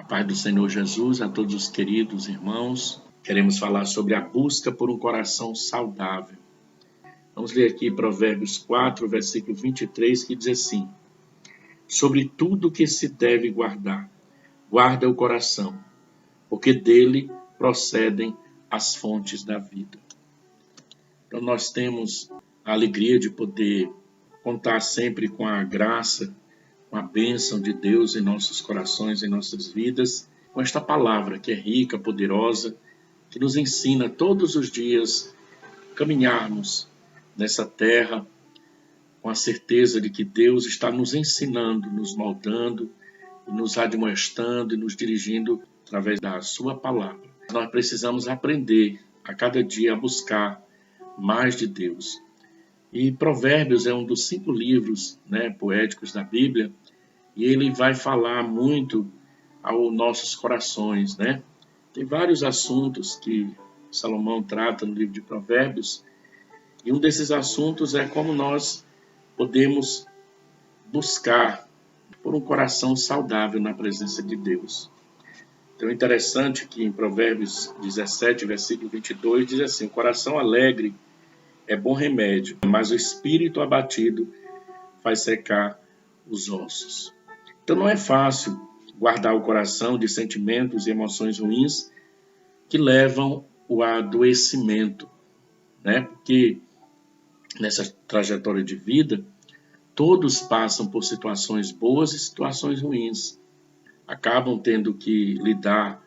Paz do Senhor Jesus a todos os queridos irmãos. Queremos falar sobre a busca por um coração saudável. Vamos ler aqui Provérbios 4, versículo 23, que diz assim: sobre tudo que se deve guardar, guarda o coração, porque dele procedem as fontes da vida. Então nós temos a alegria de poder contar sempre com a graça, com a bênção de Deus em nossos corações, em nossas vidas, com esta palavra que é rica, poderosa, que nos ensina todos os dias caminharmos nessa terra com a certeza de que Deus está nos ensinando, nos moldando, nos admoestando e nos dirigindo através da sua palavra. Nós precisamos aprender a cada dia a buscar mais de Deus. E Provérbios é um dos 5 livros poéticos da Bíblia, e ele vai falar muito aos nossos corações. Tem vários assuntos que Salomão trata no livro de Provérbios, e um desses assuntos é como nós podemos buscar por um coração saudável na presença de Deus. Então é interessante que em Provérbios 17, versículo 22, diz assim: o coração alegre é bom remédio, mas o espírito abatido faz secar os ossos. Então não é fácil guardar o coração de sentimentos e emoções ruins que levam ao adoecimento, Porque nessa trajetória de vida, todos passam por situações boas e situações ruins. Acabam tendo que lidar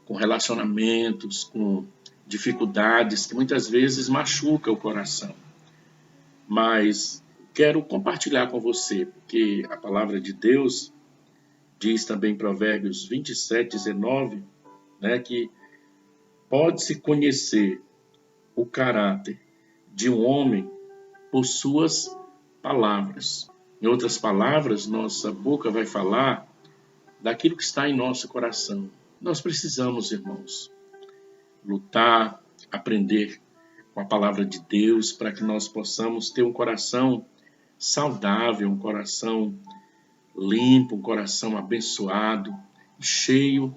com relacionamentos, com dificuldades que muitas vezes machucam o coração. Mas quero compartilhar com você, porque a palavra de Deus diz também em Provérbios 27, 19, que pode-se conhecer o caráter de um homem por suas palavras. Em outras palavras, nossa boca vai falar daquilo que está em nosso coração. Nós precisamos, irmãos, lutar, aprender com a palavra de Deus para que nós possamos ter um coração saudável, um coração limpo, um coração abençoado, cheio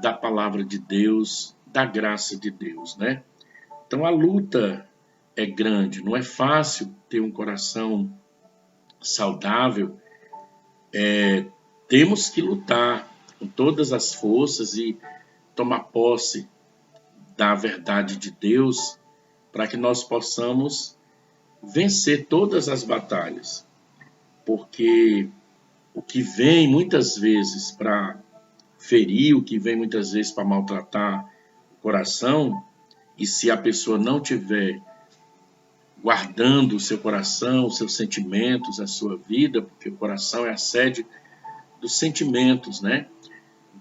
da palavra de Deus, da graça de Deus, Então a luta é grande, não é fácil ter um coração saudável. Temos que lutar com todas as forças e tomar posse da verdade de Deus para que nós possamos vencer todas as batalhas. Porque o que vem muitas vezes para ferir, o que vem muitas vezes para maltratar o coração, e se a pessoa não tiver guardando o seu coração, os seus sentimentos, a sua vida, porque o coração é a sede dos sentimentos,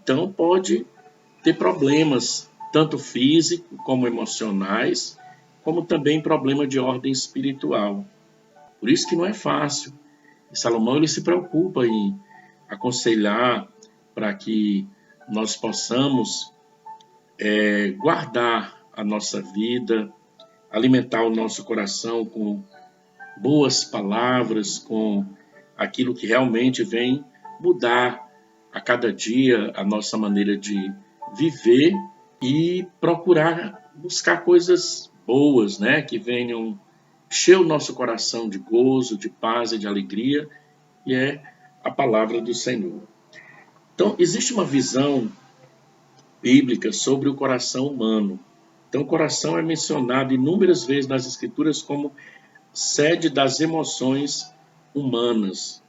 Então pode ter problemas, tanto físicos como emocionais, como também problema de ordem espiritual. Por isso que não é fácil. E Salomão ele se preocupa em aconselhar para que nós possamos guardar a nossa vida, alimentar o nosso coração com boas palavras, com aquilo que realmente vem mudar a cada dia a nossa maneira de viver e procurar buscar coisas boas, que venham encher o nosso coração de gozo, de paz e de alegria, e é a palavra do Senhor. Então, existe uma visão bíblica sobre o coração humano. Então, o coração é mencionado inúmeras vezes nas Escrituras como sede das emoções humanas,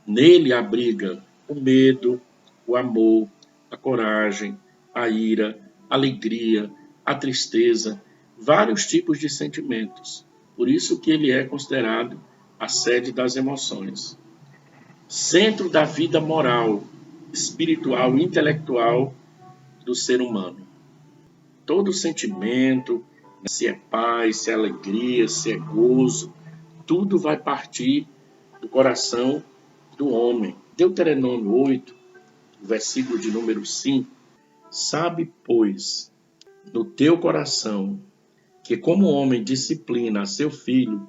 Nele abriga o medo, o amor, a coragem, a ira, a alegria, a tristeza, vários tipos de sentimentos. Por isso que ele é considerado a sede das emoções. Centro da vida moral, espiritual e intelectual do ser humano. Todo sentimento, se é paz, se é alegria, se é gozo, tudo vai partir do coração do homem. Deuteronômio 8, versículo de número 5, sabe, pois, no teu coração, que como o homem disciplina a seu filho,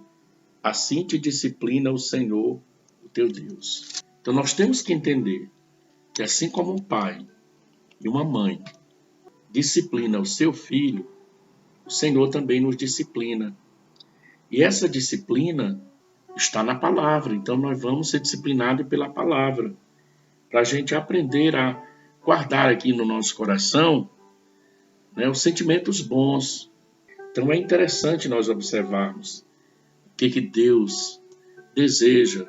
assim te disciplina o Senhor, o teu Deus. Então nós temos que entender que assim como um pai e uma mãe disciplina o seu filho, o Senhor também nos disciplina. E essa disciplina está na palavra. Então nós vamos ser disciplinados pela palavra, para a gente aprender a guardar aqui no nosso coração, né, os sentimentos bons. Então é interessante nós observarmos o que Deus deseja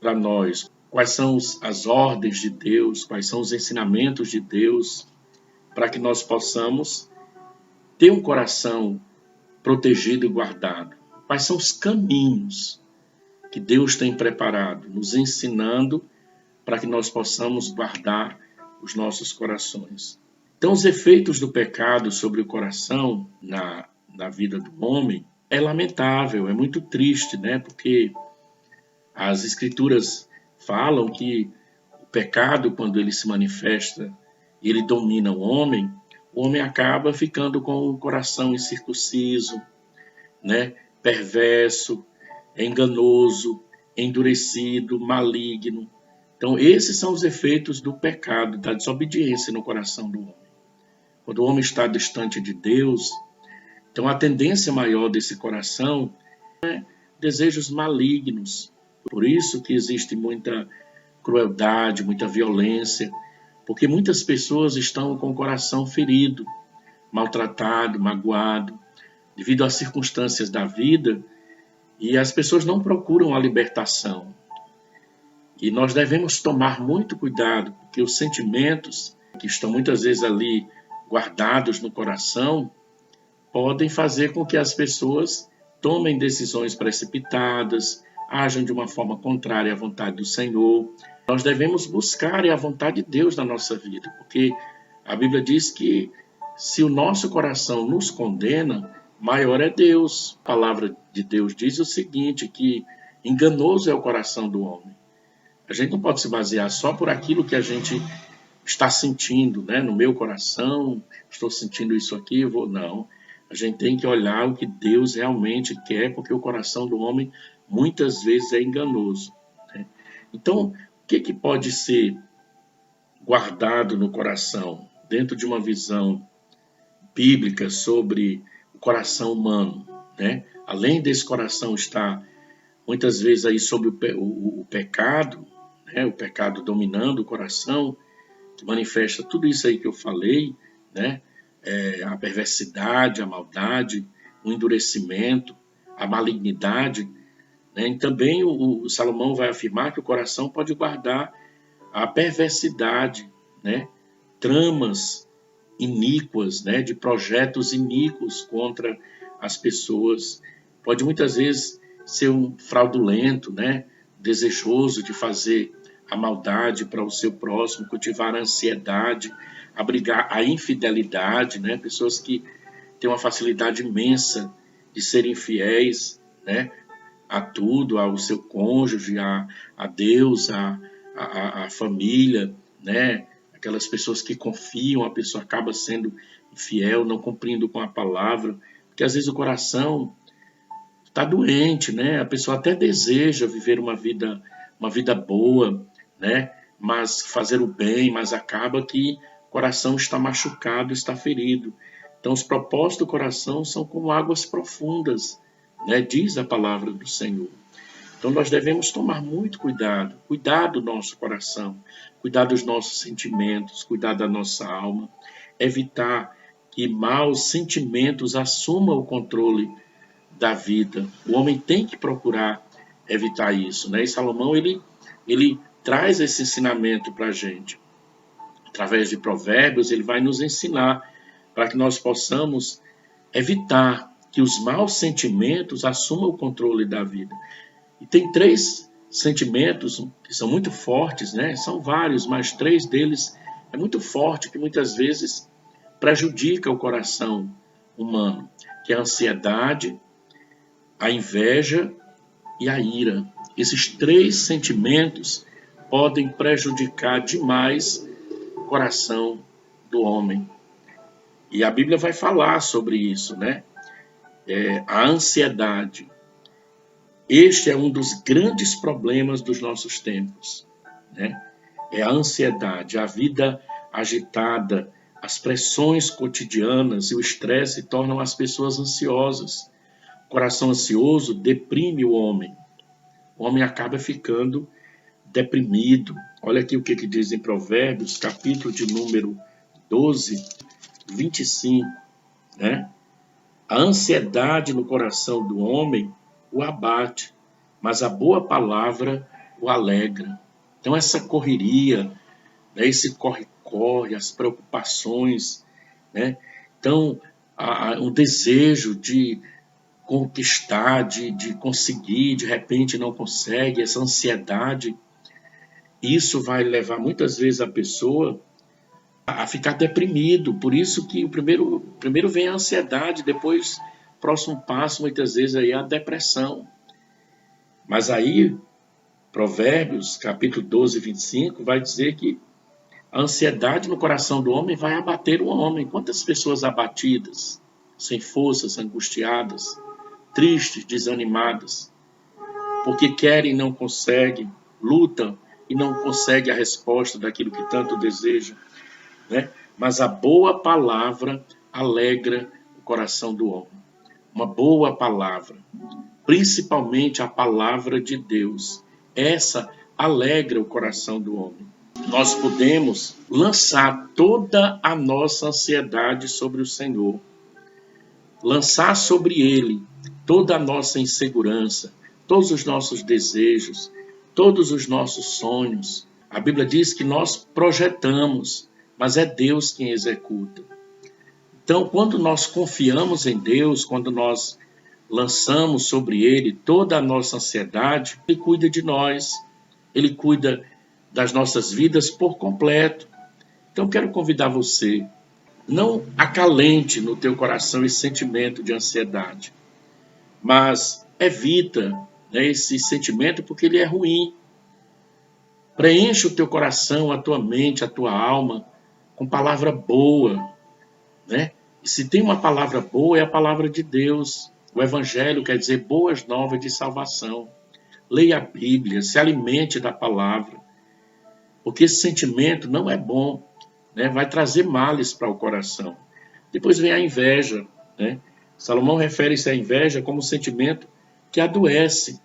para nós, quais são as ordens de Deus, quais são os ensinamentos de Deus, para que nós possamos ter um coração protegido e guardado. Quais são os caminhos que Deus tem preparado, nos ensinando para que nós possamos guardar os nossos corações. Então, os efeitos do pecado sobre o coração na vida do homem é lamentável, é muito triste, né? Porque as Escrituras falam que o pecado, quando ele se manifesta, ele domina o homem acaba ficando com o coração incircunciso, né? Perverso, enganoso, endurecido, maligno. Então, esses são os efeitos do pecado, da desobediência no coração do homem. Quando o homem está distante de Deus, então a tendência maior desse coração é desejos malignos. Por isso que existe muita crueldade, muita violência, porque muitas pessoas estão com o coração ferido, maltratado, magoado, devido às circunstâncias da vida, e as pessoas não procuram a libertação. E nós devemos tomar muito cuidado, porque os sentimentos que estão muitas vezes ali guardados no coração podem fazer com que as pessoas tomem decisões precipitadas, ajam de uma forma contrária à vontade do Senhor. Nós devemos buscar a vontade de Deus na nossa vida, porque a Bíblia diz que se o nosso coração nos condena, maior é Deus. A palavra de Deus diz o seguinte, que enganoso é o coração do homem. A gente não pode se basear só por aquilo que a gente está sentindo, né? No meu coração, estou sentindo isso aqui, eu vou... Não, a gente tem que olhar o que Deus realmente quer, porque o coração do homem muitas vezes é enganoso, né? Então, o que pode ser guardado no coração, dentro de uma visão bíblica sobre o coração humano, né? Além desse coração estar muitas vezes aí sobre o pecado, né? O pecado dominando o coração, que manifesta tudo isso aí que eu falei, né? A perversidade, a maldade, o endurecimento, a malignidade, né? E também o Salomão vai afirmar que o coração pode guardar a perversidade, né? Tramas iníquas, né? De projetos iníquos contra as pessoas. Pode muitas vezes ser um fraudulento, né? Desejoso de fazer a maldade para o seu próximo, cultivar a ansiedade, abrigar a infidelidade, né? Pessoas que têm uma facilidade imensa de serem infiéis, né? A tudo, ao seu cônjuge, a Deus, a família, né? Aquelas pessoas que confiam, a pessoa acaba sendo infiel, não cumprindo com a palavra, porque às vezes o coração está doente, né? A pessoa até deseja viver uma vida boa, né? Mas fazer o bem, mas acaba que o coração está machucado, está ferido. Então, os propósitos do coração são como águas profundas, né? Diz a palavra do Senhor. Então, nós devemos tomar muito cuidado, cuidar do nosso coração, cuidar dos nossos sentimentos, cuidar da nossa alma, evitar que maus sentimentos assumam o controle da vida. O homem tem que procurar evitar isso, né? E Salomão, ele traz esse ensinamento para a gente. Através de provérbios, ele vai nos ensinar para que nós possamos evitar que os maus sentimentos assumam o controle da vida. E tem 3 sentimentos que são muito fortes, né? São vários, mas 3 deles é muito forte, que muitas vezes prejudica o coração humano, que é a ansiedade, a inveja e a ira. Esses 3 sentimentos podem prejudicar demais o coração do homem. E a Bíblia vai falar sobre isso, né? A ansiedade. Este é um dos grandes problemas dos nossos tempos, né? É a ansiedade, a vida agitada, as pressões cotidianas e o estresse tornam as pessoas ansiosas. O coração ansioso deprime o homem. O homem acaba ficando deprimido. Olha aqui o que diz em Provérbios, capítulo de número 12, 25, né? A ansiedade no coração do homem o abate, mas a boa palavra o alegra. Então essa correria, né, esse corre-corre, as preocupações, né? Então o desejo de conquistar, de conseguir, de repente não consegue, essa ansiedade, isso vai levar muitas vezes a pessoa a ficar deprimido. Por isso que primeiro vem a ansiedade, depois, próximo passo, muitas vezes, aí é a depressão. Mas aí, Provérbios, capítulo 12, 25, vai dizer que a ansiedade no coração do homem vai abater o homem. Quantas pessoas abatidas, sem forças, angustiadas, tristes, desanimadas, porque querem e não conseguem, lutam e não conseguem a resposta daquilo que tanto desejam, né? Mas a boa palavra alegra o coração do homem. Uma boa palavra, principalmente a palavra de Deus, essa alegra o coração do homem. Nós podemos lançar toda a nossa ansiedade sobre o Senhor, lançar sobre Ele toda a nossa insegurança, todos os nossos desejos, todos os nossos sonhos. A Bíblia diz que nós projetamos, mas é Deus quem executa. Então, quando nós confiamos em Deus, quando nós lançamos sobre Ele toda a nossa ansiedade, Ele cuida de nós, Ele cuida das nossas vidas por completo. Então, quero convidar você, não acalente no teu coração esse sentimento de ansiedade, mas evita, né, esse sentimento porque ele é ruim. Preenche o teu coração, a tua mente, a tua alma com palavra boa, né? E se tem uma palavra boa, é a palavra de Deus. O Evangelho quer dizer boas novas de salvação. Leia a Bíblia, se alimente da palavra, porque esse sentimento não é bom, né? Vai trazer males para o coração. Depois vem a inveja, né? Salomão refere-se à inveja como um sentimento que adoece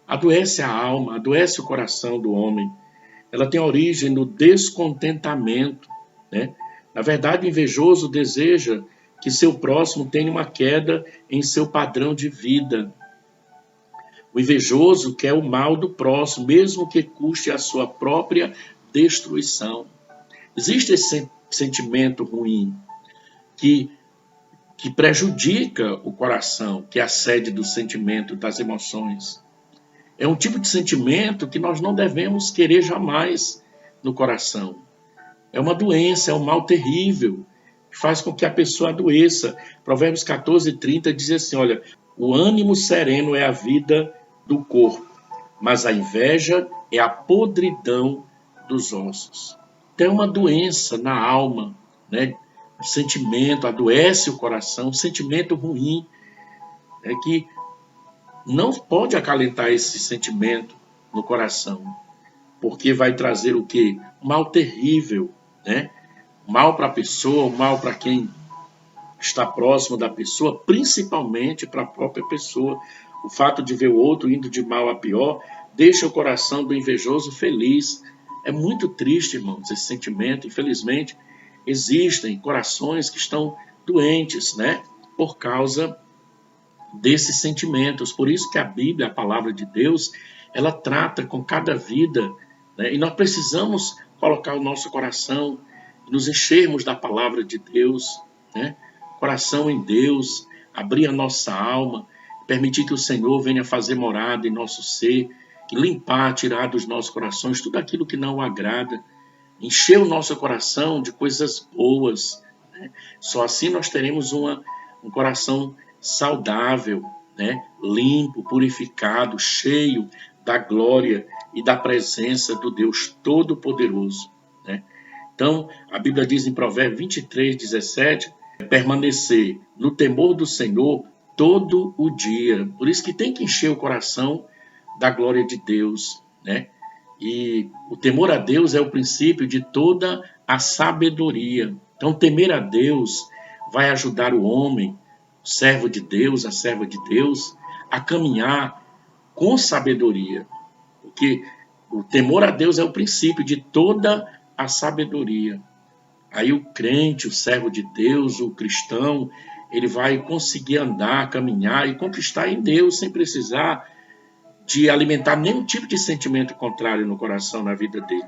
a alma, adoece o coração do homem. Ela tem origem no descontentamento, né? Na verdade, o invejoso deseja que seu próximo tenha uma queda em seu padrão de vida. O invejoso quer o mal do próximo, mesmo que custe a sua própria destruição. Existe esse sentimento ruim que prejudica o coração, que é a sede do sentimento, das emoções. É um tipo de sentimento que nós não devemos querer jamais no coração. É uma doença, é um mal terrível, que faz com que a pessoa adoeça. Provérbios 14, 30 diz assim, olha, o ânimo sereno é a vida do corpo, mas a inveja é a podridão dos ossos. Então é uma doença na alma, né? O sentimento adoece o coração, um sentimento ruim, é que não pode acalentar esse sentimento no coração, porque vai trazer o quê? Um mal terrível, né? Mal para a pessoa, mal para quem está próximo da pessoa, principalmente para a própria pessoa. O fato de ver o outro indo de mal a pior deixa o coração do invejoso feliz. É muito triste, irmãos, esse sentimento. Infelizmente, existem corações que estão doentes, né? Por causa desses sentimentos. Por isso que a Bíblia, a palavra de Deus, ela trata com cada vida, né? E nós precisamos colocar o nosso coração, nos enchermos da palavra de Deus, né? Coração em Deus, abrir a nossa alma, permitir que o Senhor venha fazer morada em nosso ser, limpar, tirar dos nossos corações tudo aquilo que não o agrada, encher o nosso coração de coisas boas, né? Só assim nós teremos um coração saudável, né? Limpo, purificado, cheio da glória e da presença do Deus Todo-Poderoso, né? Então, a Bíblia diz em Provérbios 23, 17, permanecer no temor do Senhor todo o dia. Por isso que tem que encher o coração da glória de Deus, né? E o temor a Deus é o princípio de toda a sabedoria. Então, temer a Deus vai ajudar o homem, o servo de Deus, a serva de Deus, a caminhar com sabedoria. Porque o temor a Deus é o princípio de toda a sabedoria. Aí o crente, o servo de Deus, o cristão, ele vai conseguir andar, caminhar e conquistar em Deus sem precisar de alimentar nenhum tipo de sentimento contrário no coração, na vida dele.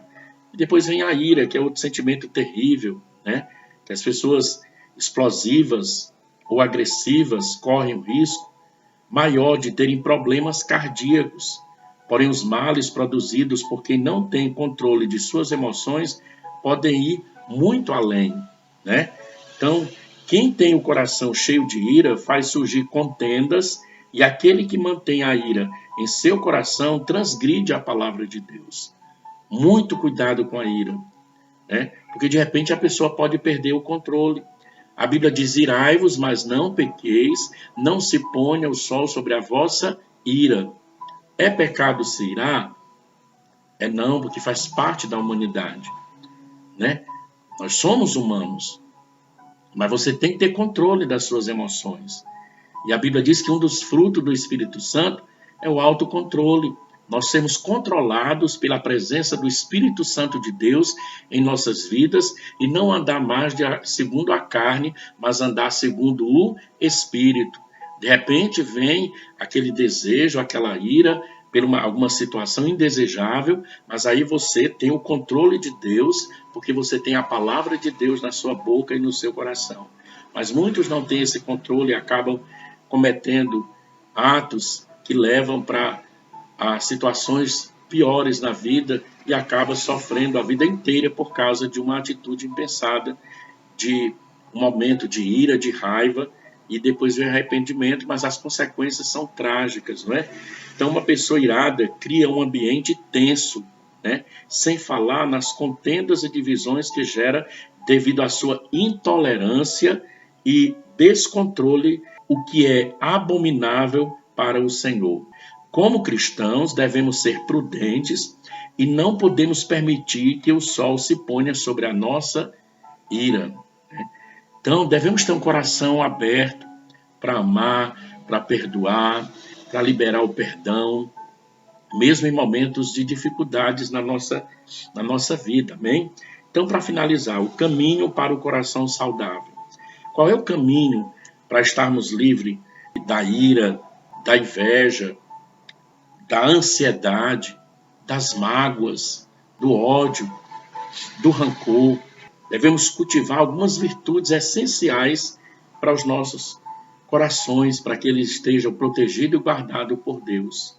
E depois vem a ira, que é outro sentimento terrível, né? Que as pessoas explosivas ou agressivas correm o risco maior de terem problemas cardíacos. Porém, os males produzidos por quem não tem controle de suas emoções podem ir muito além, né? Então, quem tem o coração cheio de ira faz surgir contendas, e aquele que mantém a ira em seu coração transgride a palavra de Deus. Muito cuidado com a ira, né? Porque de repente a pessoa pode perder o controle. A Bíblia diz: irai-vos, mas não pequeis, não se ponha o sol sobre a vossa ira. É pecado se irar? É não, porque faz parte da humanidade, né? Nós somos humanos, mas você tem que ter controle das suas emoções. E a Bíblia diz que um dos frutos do Espírito Santo é o autocontrole. Nós sermos controlados pela presença do Espírito Santo de Deus em nossas vidas e não andar mais segundo a carne, mas andar segundo o Espírito. De repente vem aquele desejo, aquela ira, por alguma situação indesejável, mas aí você tem o controle de Deus, porque você tem a palavra de Deus na sua boca e no seu coração. Mas muitos não têm esse controle e acabam cometendo atos que levam para situações piores na vida e acabam sofrendo a vida inteira por causa de uma atitude impensada, de um momento de ira, de raiva, e depois vem arrependimento, mas as consequências são trágicas, não é? Então, uma pessoa irada cria um ambiente tenso, né? Sem falar nas contendas e divisões que gera devido à sua intolerância e descontrole, o que é abominável para o Senhor. Como cristãos, devemos ser prudentes e não podemos permitir que o sol se ponha sobre a nossa ira, né? Então, devemos ter um coração aberto para amar, para perdoar, para liberar o perdão, mesmo em momentos de dificuldades na nossa vida, amém? Então, para finalizar, o caminho para o coração saudável. Qual é o caminho para estarmos livres da ira, da inveja, da ansiedade, das mágoas, do ódio, do rancor? Devemos cultivar algumas virtudes essenciais para os nossos corações, para que eles estejam protegidos e guardados por Deus.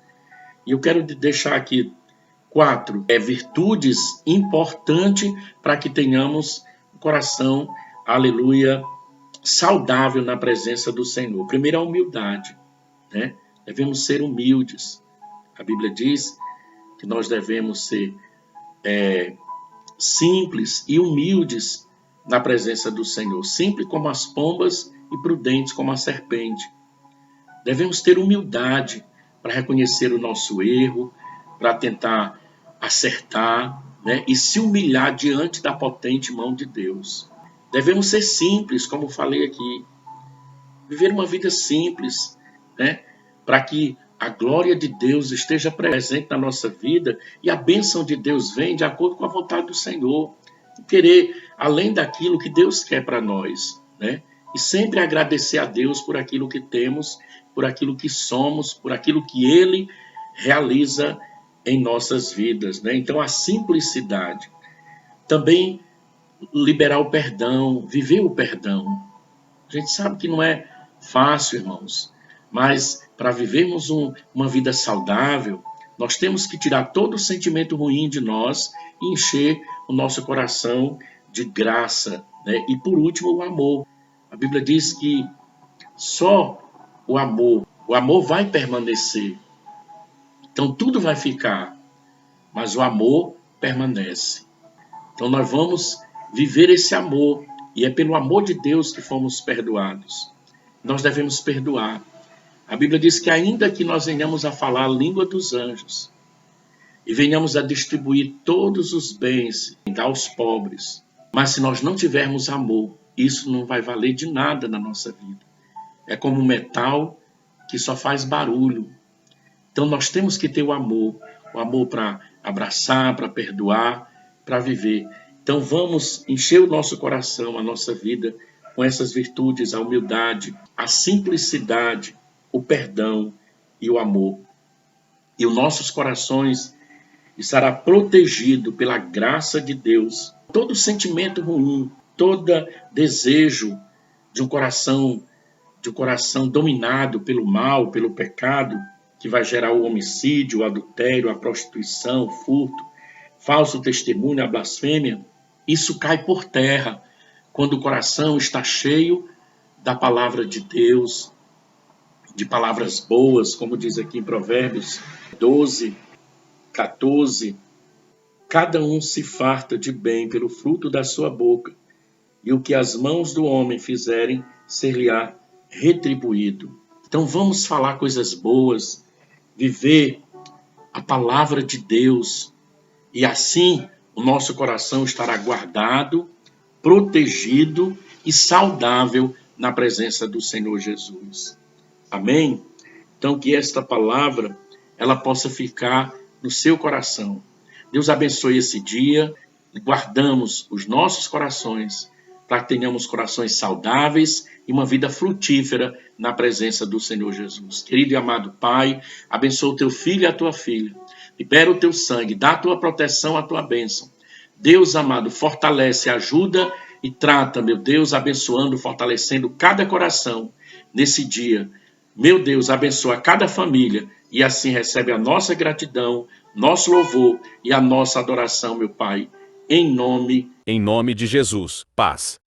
E eu quero deixar aqui 4 virtudes importantes para que tenhamos um coração, aleluia, saudável na presença do Senhor. Primeiro, a humildade, né? Devemos ser humildes. A Bíblia diz que nós devemos ser simples e humildes na presença do Senhor, simples como as pombas e prudentes como a serpente. Devemos ter humildade para reconhecer o nosso erro, para tentar acertar, né? E se humilhar diante da potente mão de Deus. Devemos ser simples, como falei aqui, viver uma vida simples, né? Para que a glória de Deus esteja presente na nossa vida e a bênção de Deus vem de acordo com a vontade do Senhor. Querer além daquilo que Deus quer para nós, né? E sempre agradecer a Deus por aquilo que temos, por aquilo que somos, por aquilo que Ele realiza em nossas vidas, né? Então, a simplicidade. Também liberar o perdão, viver o perdão. A gente sabe que não é fácil, irmãos, mas para vivermos uma vida saudável, nós temos que tirar todo o sentimento ruim de nós e encher o nosso coração de graça, né? E por último, o amor. A Bíblia diz que só o amor vai permanecer. Então tudo vai ficar, mas o amor permanece. Então nós vamos viver esse amor, e é pelo amor de Deus que fomos perdoados. Nós devemos perdoar. A Bíblia diz que ainda que nós venhamos a falar a língua dos anjos e venhamos a distribuir todos os bens, dar aos pobres. Mas se nós não tivermos amor, isso não vai valer de nada na nossa vida. É como um metal que só faz barulho. Então nós temos que ter o amor para abraçar, para perdoar, para viver. Então vamos encher o nosso coração, a nossa vida, com essas virtudes, a humildade, a simplicidade, o perdão e o amor. E os nossos corações estará protegido pela graça de Deus. Todo sentimento ruim, todo desejo de um coração dominado pelo mal, pelo pecado, que vai gerar o homicídio, o adultério, a prostituição, o furto, falso testemunho, a blasfêmia, isso cai por terra quando o coração está cheio da palavra de Deus, de palavras boas, como diz aqui em Provérbios 12, 14. Cada um se farta de bem pelo fruto da sua boca, e o que as mãos do homem fizerem ser-lhe-á retribuído. Então vamos falar coisas boas, viver a palavra de Deus, e assim o nosso coração estará guardado, protegido e saudável na presença do Senhor Jesus. Amém? Então que esta palavra ela possa ficar no seu coração. Deus abençoe esse dia e guardamos os nossos corações para que tenhamos corações saudáveis e uma vida frutífera na presença do Senhor Jesus. Querido e amado Pai, abençoa o teu filho e a tua filha. Libera o teu sangue, dá a tua proteção, a tua bênção. Deus amado, fortalece, ajuda e trata, meu Deus, abençoando, fortalecendo cada coração nesse dia. Meu Deus, abençoa cada família e assim recebe a nossa gratidão, nosso louvor e a nossa adoração, meu Pai. Em nome de Jesus, paz.